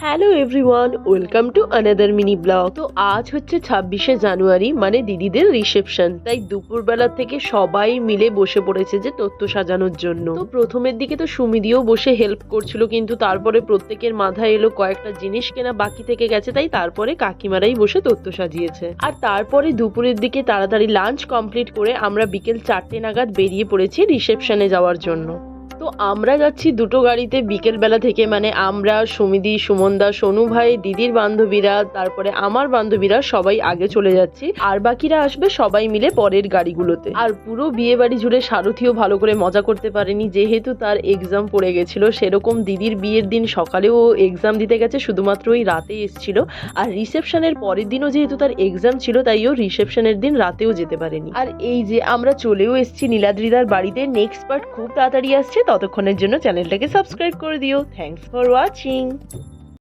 Hello everyone, welcome to another mini blog. তো আজ হচ্ছে 26শে জানুয়ারি, মানে দিদিদের রিসেপশন। তাই দুপুরবেলা থেকে সবাই মিলে বসে পড়েছে যে তত্ত্ব সাজানোর জন্য। তো প্রথমের দিকে তো সুমিদিও বসে হেল্প করছিল, কিন্তু তারপরে প্রত্যেকের মাথায় এলো কয়েকটা জিনিস কেনা বাকি থেকে গেছে, তাই তারপরে কাকিমারাই বসে তত্ত্ব সাজিয়েছে। আর তারপরে দুপুরের দিকে তাড়াতাড়ি লাঞ্চ কমপ্লিট করে আমরা বিকেল 4টে নাগাদ বেরিয়ে পড়েছি রিসেপশনে যাওয়ার জন্য। তো আমরা যাচ্ছি দুটো গাড়িতে বিকেল বেলা থেকে, মানে আমরা, সুমিদি, সুমনদা, সোনু ভাই, দিদির বান্ধবীরা, তারপরে আমার বান্ধবীরা সবাই আগে চলে যাচ্ছি, আর বাকিরা আসবে সবাই মিলে পরের গাড়িগুলোতে। আর পুরো বিয়ে বাড়ি জুড়ে সারথিও ভালো করে মজা করতে পারেনি, যেহেতু তার এক্সাম পড়ে গেছিল। সেরকম দিদির বিয়ের দিন সকালেও এক্সাম দিতে গেছে, শুধুমাত্র ওই রাতে এসেছিল। আর রিসেপশনের পরের দিনও যেহেতু তার এক্সাম ছিল, তাই ও রিসেপশনের দিন রাতেও যেতে পারেনি। আর এই যে আমরা চলেও এসেছি নীলাদ্রিদার বাড়িতে। নেক্সট পার্ট খুব তাড়াতাড়ি আসছে, ততক্ষণের জন্য চ্যানেলটাকে সাবস্ক্রাইব করে দিও। Thanks for watching.